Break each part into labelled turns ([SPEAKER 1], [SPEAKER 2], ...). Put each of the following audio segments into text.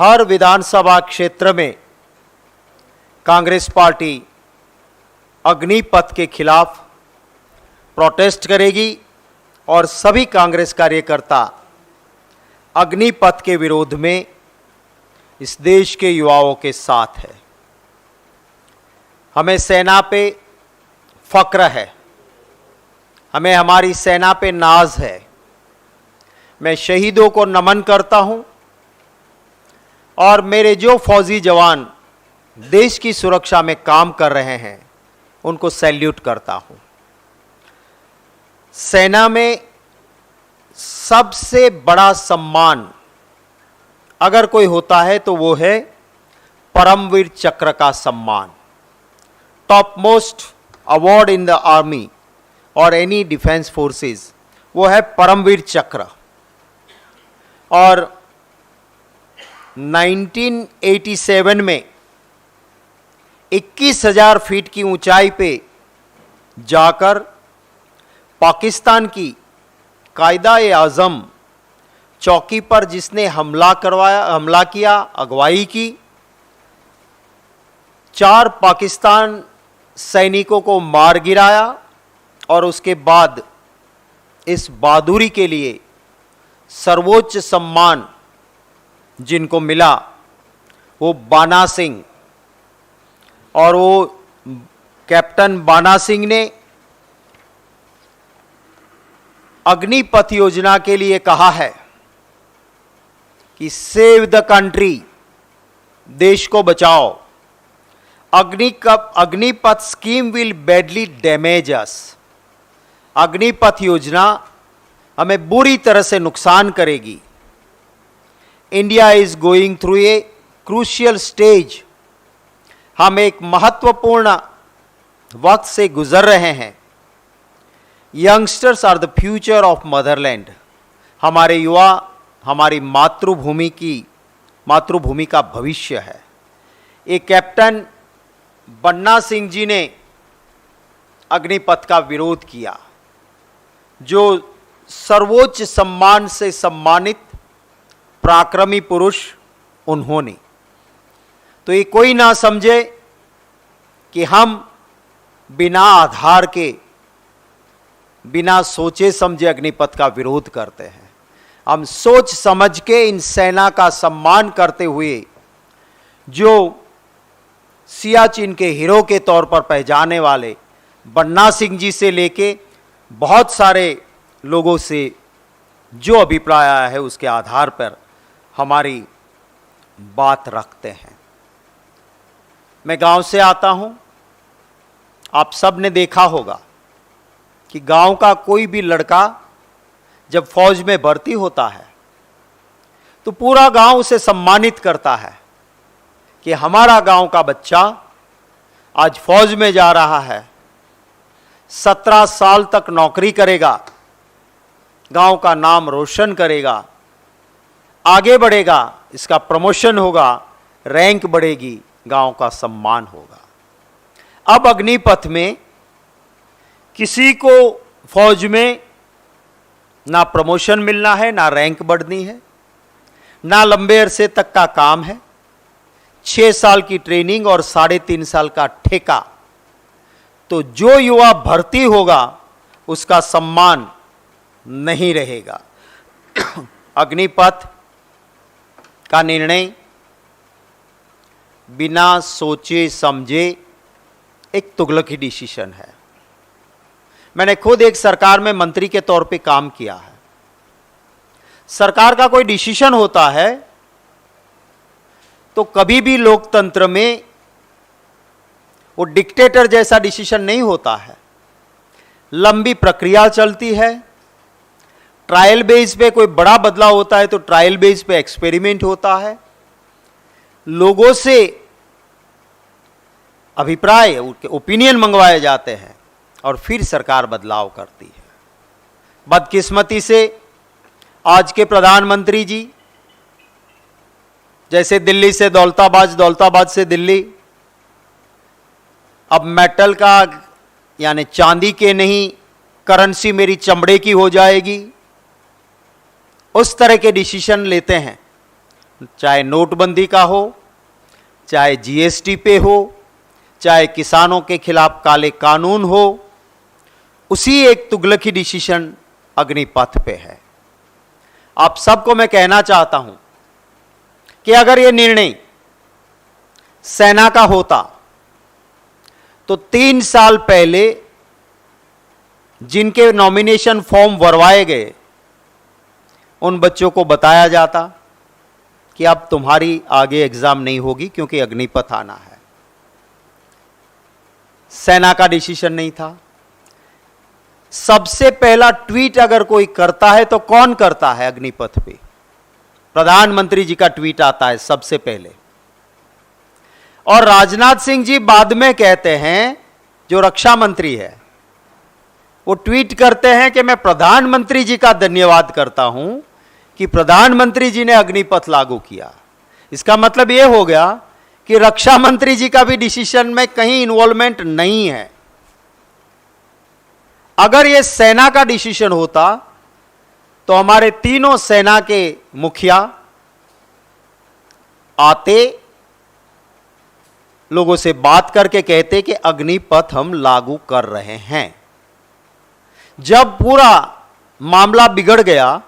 [SPEAKER 1] हर विधानसभा क्षेत्र में कांग्रेस पार्टी अग्निपथ के खिलाफ प्रोटेस्ट करेगी और सभी कांग्रेस कार्यकर्ता अग्निपथ के विरोध में इस देश के युवाओं के साथ है। हमें सेना पे फक्र है, हमें हमारी सेना पे नाज है। मैं शहीदों को नमन करता हूं और मेरे जो फौजी जवान देश की सुरक्षा में काम कर रहे हैं उनको सैल्यूट करता हूं। सेना में सबसे बड़ा सम्मान अगर कोई होता है तो वो है परमवीर चक्र का सम्मान। Top most award in the army और एनी डिफेंस फोर्सेस वो है परमवीर चक्र। और 1987 में 21,000 फीट की ऊंचाई पे जाकर पाकिस्तान की कायदा-ए-आज़म चौकी पर जिसने हमला किया, अगुवाई की, 4 पाकिस्तान सैनिकों को मार गिराया और उसके बाद इस बहादुरी के लिए सर्वोच्च सम्मान जिनको मिला वो बाना सिंह, और वो कैप्टन बाना सिंह ने अग्निपथ योजना के लिए कहा है कि सेव द कंट्री, देश को बचाओ। Agnipath scheme will badly damage us. Agnipath योजना हमें बुरी तरह से नुकसान करेगी। India is going through a crucial stage. हम एक महत्वपूर्ण वक्त से गुजर रहे हैं। Youngsters are the future of motherland. हमारे युवा हमारी मातृभूमि का भविष्य है। एक कैप्टन बन्ना सिंह जी ने अग्निपथ का विरोध किया, जो सर्वोच्च सम्मान से सम्मानित पराक्रमी पुरुष उन्होंने। तो ये कोई ना समझे कि हम बिना आधार के, बिना सोचे समझे अग्निपथ का विरोध करते हैं। हम सोच समझ के इन सेना का सम्मान करते हुए, जो सियाचिन के हीरो के तौर पर पहचाने वाले बन्ना सिंह जी से लेके बहुत सारे लोगों से जो अभिप्राय आया है उसके आधार पर हमारी बात रखते हैं। मैं गांव से आता हूं। आप सब ने देखा होगा कि गांव का कोई भी लड़का जब फौज में भर्ती होता है तो पूरा गांव उसे सम्मानित करता है कि हमारा गांव का बच्चा आज फौज में जा रहा है, 17 साल तक नौकरी करेगा, गांव का नाम रोशन करेगा, आगे बढ़ेगा, इसका प्रमोशन होगा, रैंक बढ़ेगी, गांव का सम्मान होगा। अब अग्निपथ में किसी को फौज में ना प्रमोशन मिलना है, ना रैंक बढ़नी है, ना लंबे अरसे तक का काम है। 6 साल की ट्रेनिंग और 3.5 साल का ठेका। तो जो युवा भर्ती होगा उसका सम्मान नहीं रहेगा। अग्निपथ का निर्णय बिना सोचे समझे एक तुगलकी डिसीजन है। मैंने खुद एक सरकार में मंत्री के तौर पे काम किया है। सरकार का कोई डिसीजन होता है तो कभी भी लोकतंत्र में वो डिक्टेटर जैसा डिसीजन नहीं होता है। लंबी प्रक्रिया चलती है। ट्रायल बेस पे कोई बड़ा बदलाव होता है तो ट्रायल बेस पे एक्सपेरिमेंट होता है। लोगों से अभिप्राय, ओपिनियन मंगवाए जाते हैं और फिर सरकार बदलाव करती है। बदकिस्मती से आज के प्रधानमंत्री जी, जैसे दिल्ली से दौलताबाद, दौलताबाद से दिल्ली, अब मेटल का यानी चांदी के नहीं, करेंसी मेरी चमड़े की हो जाएगी, उस तरह के डिसीजन लेते हैं। चाहे नोटबंदी का हो, चाहे जीएसटी पे हो, चाहे किसानों के खिलाफ काले कानून हो, उसी एक तुगलकी डिसीजन अग्निपथ पे है। आप सबको मैं कहना चाहता हूं कि अगर ये निर्णय सेना का होता तो 3 साल पहले जिनके नॉमिनेशन फॉर्म भरवाए गए उन बच्चों को बताया जाता कि अब तुम्हारी आगे एग्जाम नहीं होगी क्योंकि अग्निपथ आना है। सेना का डिसीजन नहीं था। सबसे पहला ट्वीट अगर कोई करता है तो कौन करता है अग्निपथ पे? प्रधानमंत्री जी का ट्वीट आता है सबसे पहले, और राजनाथ सिंह जी बाद में कहते हैं, जो रक्षा मंत्री है, वो ट्वीट करते हैं कि मैं प्रधानमंत्री जी का धन्यवाद करता हूं कि प्रधानमंत्री जी ने अग्निपथ लागू किया। इसका मतलब यह हो गया कि रक्षा मंत्री जी का भी डिसीजन में कहीं इन्वॉल्वमेंट नहीं है। अगर यह सेना का डिसीजन होता तो हमारे तीनों सेना के मुखिया आते, लोगों से बात करके कहते कि अग्निपथ हम लागू कर रहे हैं। जब पूरा मामला बिगड़ गया,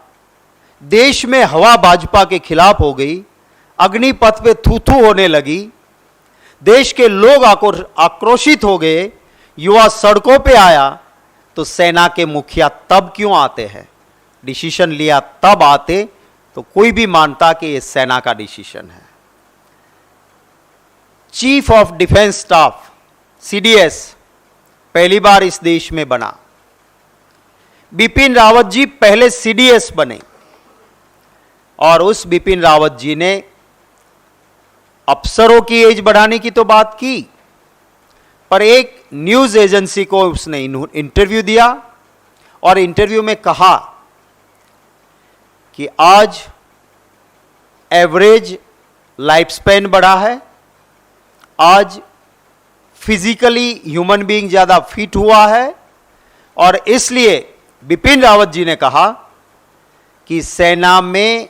[SPEAKER 1] देश में हवा भाजपा के खिलाफ हो गई, अग्निपथ पे थू-थू होने लगी, देश के लोग आक्रोशित हो गए, युवा सड़कों पे आया, तो सेना के मुखिया तब क्यों आते हैं? डिसीजन लिया तब आते तो कोई भी मानता कि यह सेना का डिसीजन है। Chief of defence staff CDS पहली बार इस देश में बना। बिपिन रावत जी पहले सीडीएस बने और उस बिपिन रावत जी ने अफसरों की एज बढ़ाने की तो बात की, पर एक न्यूज एजेंसी को उसने इंटरव्यू दिया और इंटरव्यू में कहा कि आज एवरेज लाइफ स्पैन बढ़ा है, आज फिजिकली ह्यूमन बीइंग ज्यादा फिट हुआ है, और इसलिए बिपिन रावत जी ने कहा कि सेना में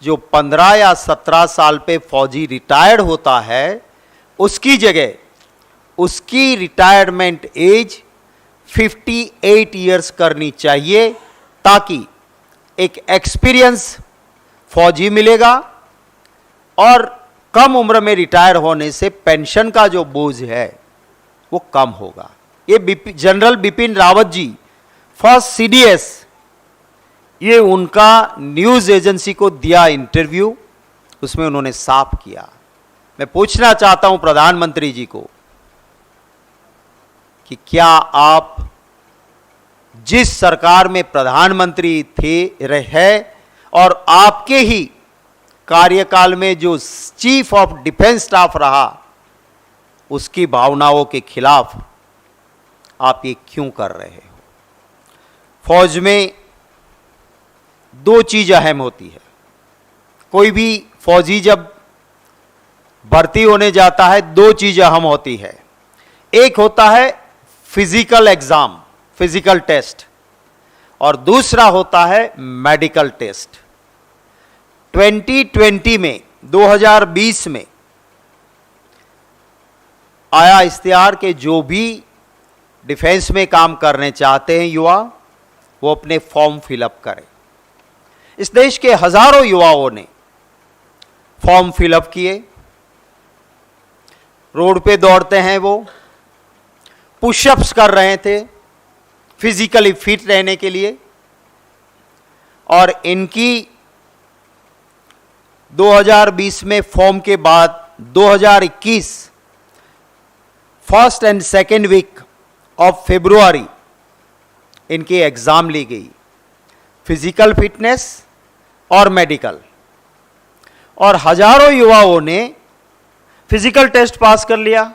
[SPEAKER 1] जो 15 या 17 साल पे फौजी रिटायर्ड होता है, उसकी जगह उसकी रिटायरमेंट एज 58 इयर्स करनी चाहिए, ताकि एक एक्सपीरियंस फौजी मिलेगा और कम उम्र में रिटायर होने से पेंशन का जो बोझ है वो कम होगा। ये general Bipin Rawat ji first CDS, ये उनका न्यूज एजेंसी को दिया इंटरव्यू, उसमें उन्होंने साफ किया। मैं पूछना चाहता हूं प्रधानमंत्री जी को कि क्या आप जिस सरकार में प्रधानमंत्री रहे और आपके ही कार्यकाल में जो चीफ ऑफ डिफेंस स्टाफ रहा, उसकी भावनाओं के खिलाफ आप ये क्यों कर रहे हो? फौज में 2 चीज अहम होती है। कोई भी फौजी जब भर्ती होने जाता है, 2 चीज अहम होती है। एक होता है फिजिकल एग्जाम, फिजिकल टेस्ट, और दूसरा होता है मेडिकल टेस्ट। 2020 में 2020 में आया इश्तिहार के जो भी डिफेंस में काम करने चाहते हैं युवा, वो अपने फॉर्म फिलअप करें। इस देश के हजारों युवाओं ने फॉर्म फिलअप किए, रोड पे दौड़ते हैं, वो पुशअप्स कर रहे थे फिजिकली फिट रहने के लिए, और इनकी 2020 में फॉर्म के बाद 2021 first and second week of February इनकी एग्जाम ली गई, फिजिकल फिटनेस और मेडिकल, और हजारों युवाओं ने फिजिकल टेस्ट पास कर लिया,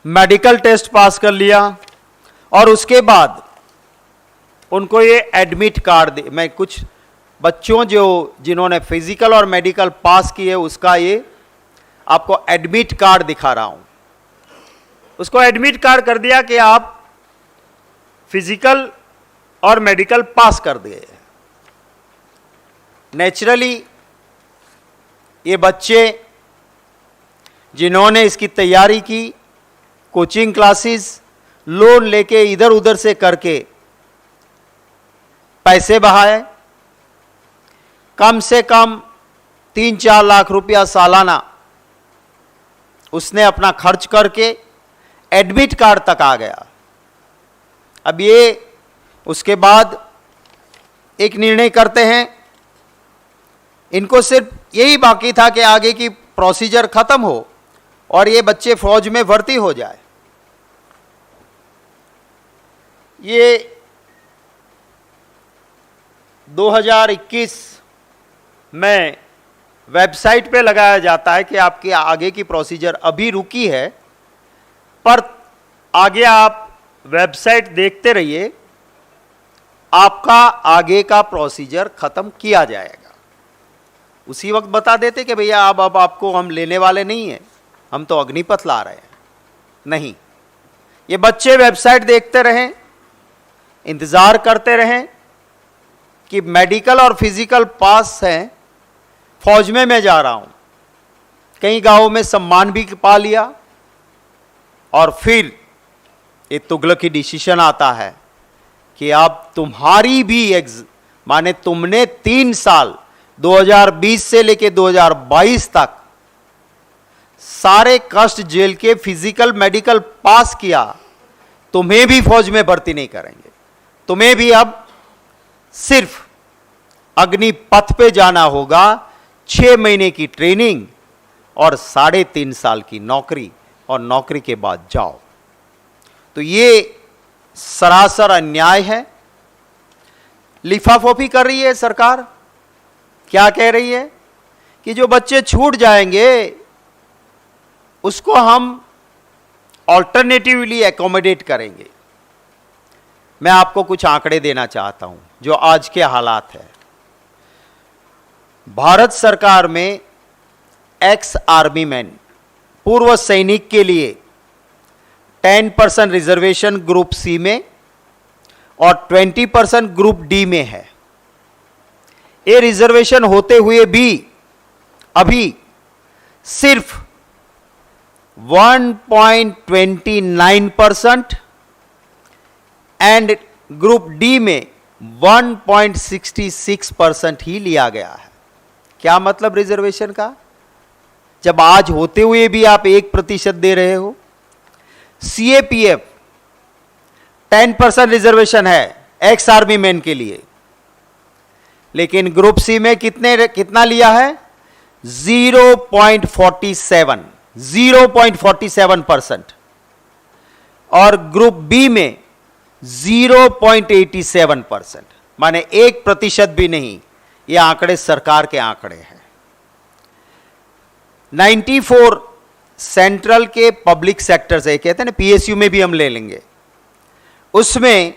[SPEAKER 1] मेडिकल टेस्ट पास कर लिया, और उसके बाद उनको ये एडमिट कार्ड मैं कुछ बच्चों जिन्होंने फिजिकल और मेडिकल पास किए उसका ये आपको एडमिट कार्ड दिखा रहा हूं। उसको एडमिट कार्ड कर दिया कि आप फिजिकल और मेडिकल पास कर दिए। नेचुरली ये बच्चे जिन्होंने इसकी तैयारी की, कोचिंग क्लासेस, लोन लेके इधर उधर से करके पैसे बहाए, कम से कम 3-4 लाख रुपया सालाना उसने अपना खर्च करके एडमिट कार्ड तक आ गया। अब ये उसके बाद एक निर्णय करते हैं, इनको सिर्फ यही बाकी था कि आगे की प्रोसीजर खत्म हो और ये बच्चे फौज में भर्ती हो जाए। ये 2021 में वेबसाइट पे लगाया जाता है कि आपके आगे की प्रोसीजर अभी रुकी है, पर आगे आप वेबसाइट देखते रहिए, आपका आगे का प्रोसीजर खत्म किया जाएगा। उसी वक्त बता देते कि भैया अब आपको हम लेने वाले नहीं हैं, हम तो अग्निपथ ला रहे हैं। नहीं, ये बच्चे वेबसाइट देखते रहें, इंतजार करते रहें कि मेडिकल और फिजिकल पास हैं, फौज में मैं जा रहा हूं। कई गांवों में सम्मान भी पा लिया और फिर एक तुगलकी डिसीजन आता है कि अब तुम्हारी भी माने तुमने 3 साल 2020 से लेके 2022 तक सारे कष्ट जेल के फिजिकल मेडिकल पास किया, तुम्हें भी फौज में भर्ती नहीं करेंगे। तुम्हें भी अब सिर्फ अग्निपथ पे जाना होगा, 6 महीने की ट्रेनिंग और 3.5 साल की नौकरी, और नौकरी के बाद जाओ। तो ये सरासर अन्याय है। लिफाफोफी कर रही है सरकार। क्या कह रही है कि जो बच्चे छूट जाएंगे उसको हम ऑल्टरनेटिवली एकोमोडेट करेंगे। मैं आपको कुछ आंकड़े देना चाहता हूं जो आज के हालात है। भारत सरकार में एक्स आर्मी मैन, पूर्व सैनिक के लिए 10% रिजर्वेशन ग्रुप सी में और 20% ग्रुप डी में है। ये रिजर्वेशन होते हुए भी अभी सिर्फ 1.29% एंड ग्रुप डी में 1.66% ही लिया गया है। क्या मतलब रिजर्वेशन का? जब आज होते हुए भी आप 1% दे रहे हो। सीएपीएफ 10% रिजर्वेशन है एक्स आर्मी मैन के लिए, लेकिन ग्रुप सी में कितना लिया है? 0.47% और ग्रुप बी में 0.87%, माने 1% भी नहीं। ये आंकड़े सरकार के आंकड़े हैं। 94 सेंट्रल के पब्लिक सेक्टर से, कहते हैं ना, पीएसयू में भी हम ले लेंगे, उसमें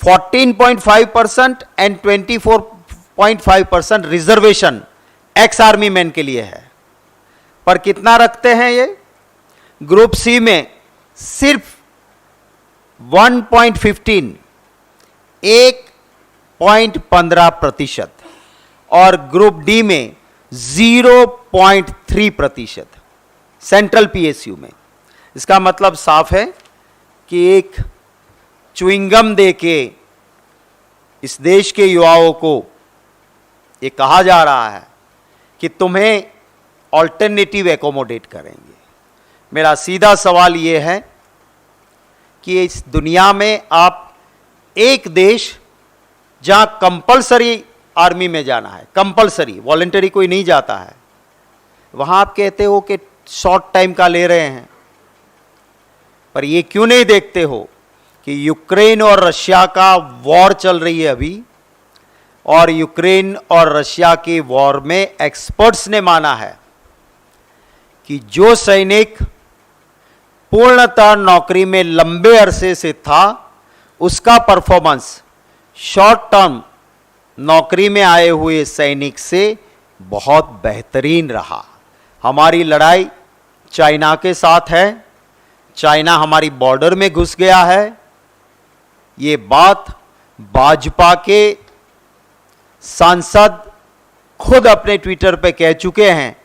[SPEAKER 1] 14.5% and 24.5% reservation ex army man के लिए है। पर कितना रखते हैं ये? ग्रुप सी में सिर्फ 1.15, 1.15% और ग्रुप डी में 0.3% सेंट्रल पीएसयू में। इसका मतलब साफ है कि एक च्युइंगम देके इस देश के युवाओं को ये कहा जा रहा है कि तुम्हें ऑल्टरनेटिव एकोमोडेट करेंगे। मेरा सीधा सवाल ये है कि इस दुनिया में आप एक देश जहां कंपलसरी आर्मी में जाना है, कंपलसरी, वॉलंटरी कोई नहीं जाता है, वहां आप कहते हो कि शॉर्ट टाइम का ले रहे हैं। पर ये क्यों नहीं देखते हो कि यूक्रेन और रशिया का वॉर चल रही है अभी, और यूक्रेन और रशिया के वॉर में एक्सपर्ट्स ने माना है कि जो सैनिक पूर्णतः नौकरी में लंबे अरसे से था, उसका परफॉर्मेंस शॉर्ट टर्म नौकरी में आए हुए सैनिक से बहुत बेहतरीन रहा। हमारी लड़ाई चाइना के साथ है, चाइना हमारी बॉर्डर में घुस गया है। ये बात भाजपा के सांसद खुद अपने ट्विटर पे कह चुके हैं,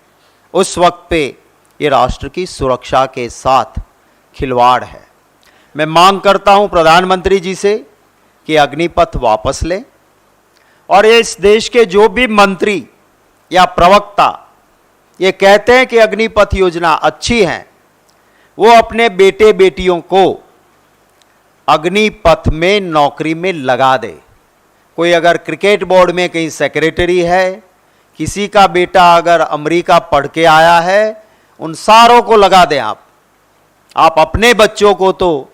[SPEAKER 1] उस वक्त पे ये राष्ट्र की सुरक्षा के साथ खिलवाड़ है। मैं मांग करता हूं प्रधानमंत्री जी से कि अग्निपथ वापस लें और इस देश के जो भी मंत्री या प्रवक्ता ये कहते हैं कि अग्निपथ योजना अच्छी है, वो अपने बेटे बेटियों को अग्निपथ में नौकरी में लगा दे। कोई अगर क्रिकेट बोर्ड में कहीं सेक्रेटरी है, किसी का बेटा अगर अमेरिका पढ़ के आया है, उन सारों को लगा दें आप अपने बच्चों को तो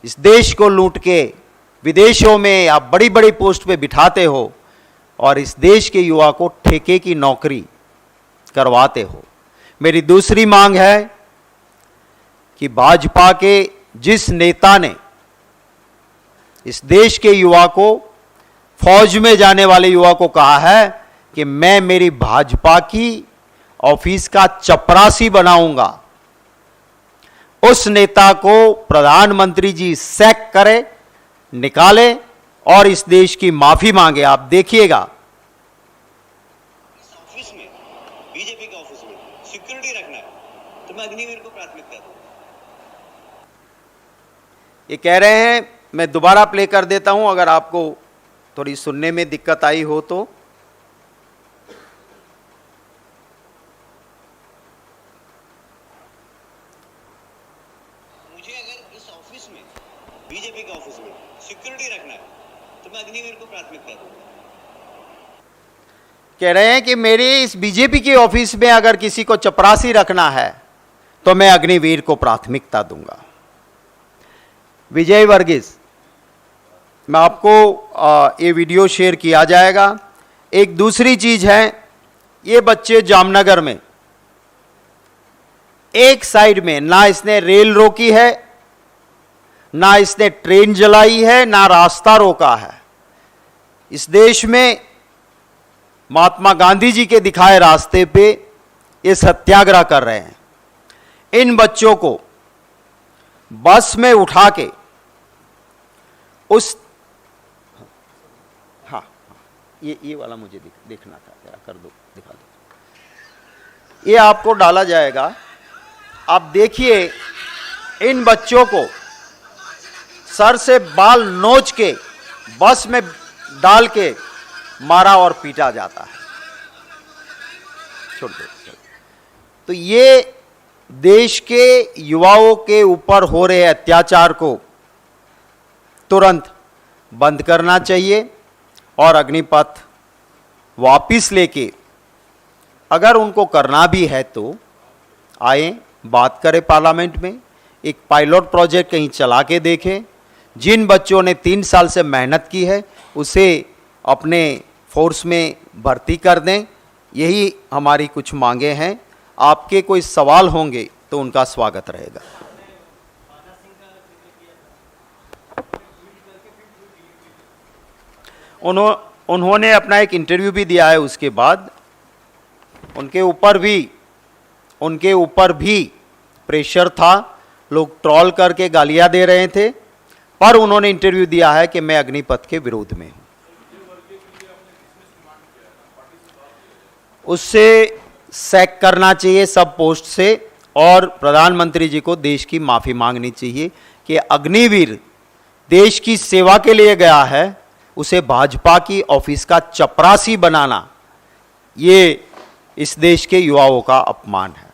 [SPEAKER 1] इस देश को लूट के विदेशों में आप बड़ी बड़ी पोस्ट पे बिठाते हो और इस देश के युवा को ठेके की नौकरी करवाते हो। मेरी दूसरी मांग है कि भाजपा के जिस नेता ने इस देश के युवा को, फौज में जाने वाले युवा को कहा है कि मैं मेरी भाजपा की ऑफिस का चपरासी बनाऊंगा, उस नेता को प्रधानमंत्री जी सैक करें, निकाले और इस देश की माफी मांगे। आप देखिएगा
[SPEAKER 2] इस ऑफिस में, बीजेपी के ऑफिस में सिक्योरिटी रखना है तो मैं अग्निवीर को प्राथमिकता दूं।
[SPEAKER 1] ये कह रहे हैं, मैं दोबारा प्ले कर देता हूं अगर आपको थोड़ी सुनने में दिक्कत आई हो तो।
[SPEAKER 2] मुझे अगर इस ऑफिस में, बीजेपी के ऑफिस में सिक्योरिटी रखना है तो मैं अग्निवीर को प्राथमिकता दूं।
[SPEAKER 1] कह रहे हैं कि मेरे इस बीजेपी के ऑफिस में अगर किसी को चपरासी रखना है तो मैं अग्निवीर को प्राथमिकता दूंगा। विजय वर्गीस, मैं आपको ये वीडियो शेयर किया जाएगा। एक दूसरी चीज है, ये बच्चे जामनगर में एक साइड में ना इसने रेल रोकी है, ना इसने ट्रेन जलाई है, ना रास्ता रोका है। इस देश में महात्मा गांधी जी के दिखाए रास्ते पे ये सत्याग्रह कर रहे हैं। इन बच्चों को बस में उठा के उस, हाँ ये वाला मुझे देखना था, जरा कर दो, दिखा दो। ये आपको डाला जाएगा, आप देखिए इन बच्चों को सर से बाल नोच के बस में डाल के मारा और पीटा जाता है। छोड़ दो। तो ये देश के युवाओं के ऊपर हो रहे अत्याचार को तुरंत बंद करना चाहिए और अग्निपथ वापिस लेके, अगर उनको करना भी है तो आए, बात करें पार्लियामेंट में, एक पायलट प्रोजेक्ट कहीं चला के देखें। जिन बच्चों ने 3 साल से मेहनत की है उसे अपने फोर्स में भर्ती कर दें। यही हमारी कुछ मांगे हैं। आपके कोई सवाल होंगे तो उनका स्वागत रहेगा। उन्होंने अपना एक इंटरव्यू भी दिया है, उसके बाद उनके ऊपर भी प्रेशर था, लोग ट्रोल करके गालियां दे रहे थे, पर उन्होंने इंटरव्यू दिया है कि मैं अग्निपथ के विरोध में हूं। उससे सैक करना चाहिए सब पोस्ट से और प्रधानमंत्री जी को देश की माफी मांगनी चाहिए कि अग्निवीर देश की सेवा के लिए गया है, उसे भाजपा की ऑफिस का चपरासी बनाना ये इस देश के युवाओं का अपमान है।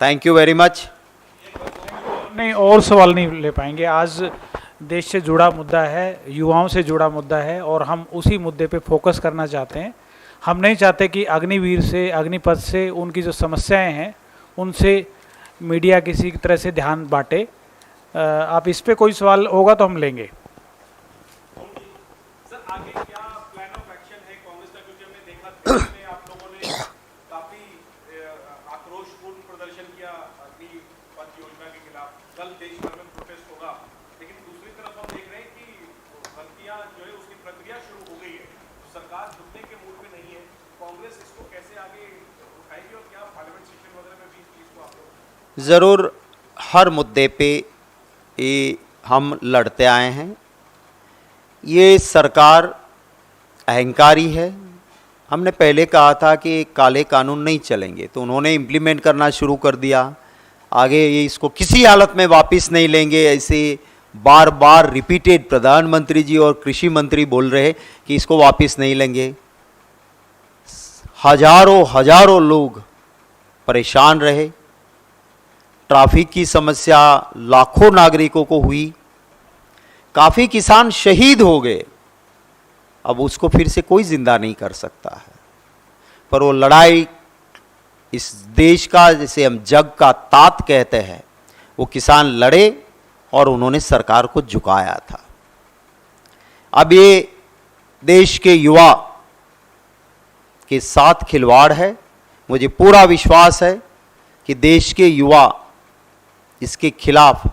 [SPEAKER 1] Thank you very much.
[SPEAKER 3] नहीं, और सवाल नहीं ले पाएंगे। आज देश से जुड़ा मुद्दा है, युवाओं से जुड़ा मुद्दा है और हम उसी मुद्दे पे फोकस करना चाहते हैं। हम नहीं चाहते कि अग्निवीर से, अग्निपथ से उनकी जो समस्याएं हैं उनसे मीडिया किसी तरह से ध्यान बांटे। आप इस पे कोई सवाल होगा तो हम लेंगे।
[SPEAKER 4] सर, आगे क्या प्लान ऑफ एक्शन है कांग्रेस का? क्योंकि हमने देखा में आप लोगों ने काफी आक्रोशपूर्ण प्रदर्शन किया अग्निपथ योजना के खिलाफ। कल देश भर में प्रोटेस्ट होगा, लेकिन दूसरी तरफ हम देख रहे हैं कि भर्तियां जो है उसकी प्रक्रिया शुरू हो गई है। सरकार झुकने के मूड में नहीं है। कांग्रेस इसको कैसे आगे उठाएगी और क्या पार्लियामेंट सेशन वगैरह में भी इस चीज को आप लोग?
[SPEAKER 1] जरूर हर मुद्दे पे हम लड़ते आए हैं। ये सरकार अहंकारी है। हमने पहले कहा था कि काले कानून नहीं चलेंगे, तो उन्होंने इम्प्लीमेंट करना शुरू कर दिया। आगे ये इसको किसी हालत में वापस नहीं लेंगे, ऐसे बार बार रिपीटेड प्रधानमंत्री जी और कृषि मंत्री बोल रहे कि इसको वापस नहीं लेंगे। हजारों लोग परेशान रहे, ट्रैफिक की समस्या लाखों नागरिकों को हुई, काफ़ी किसान शहीद हो गए। अब उसको फिर से कोई जिंदा नहीं कर सकता है, पर वो लड़ाई इस देश का, जिसे हम जग का तात कहते हैं, वो किसान लड़े और उन्होंने सरकार को झुकाया था। अब ये देश के युवा के साथ खिलवाड़ है। मुझे पूरा विश्वास है कि देश के युवा इसके खिलाफ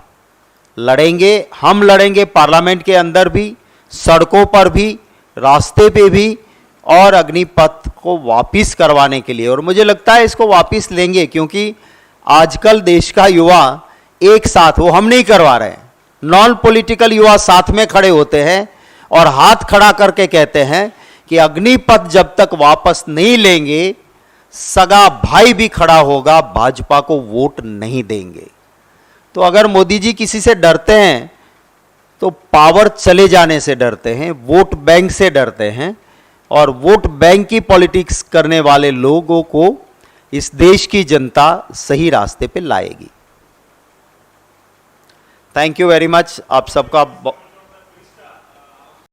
[SPEAKER 1] लड़ेंगे। हम लड़ेंगे पार्लियामेंट के अंदर भी, सड़कों पर भी, रास्ते पे भी, और अग्निपथ को वापस करवाने के लिए। और मुझे लगता है इसको वापस लेंगे, क्योंकि आजकल देश का युवा एक साथ, वो हम नहीं करवा रहे हैं, नॉन पॉलिटिकल युवा साथ में खड़े होते हैं और हाथ खड़ा करके कहते हैं कि अग्निपथ जब तक वापस नहीं लेंगे, सगा भाई भी खड़ा होगा, भाजपा को वोट नहीं देंगे। तो अगर मोदी जी किसी से डरते हैं तो पावर चले जाने से डरते हैं, वोट बैंक से डरते हैं, और वोट बैंक की पॉलिटिक्स करने वाले लोगों को इस देश की जनता सही रास्ते पे लाएगी। Thank you very much. आप सबका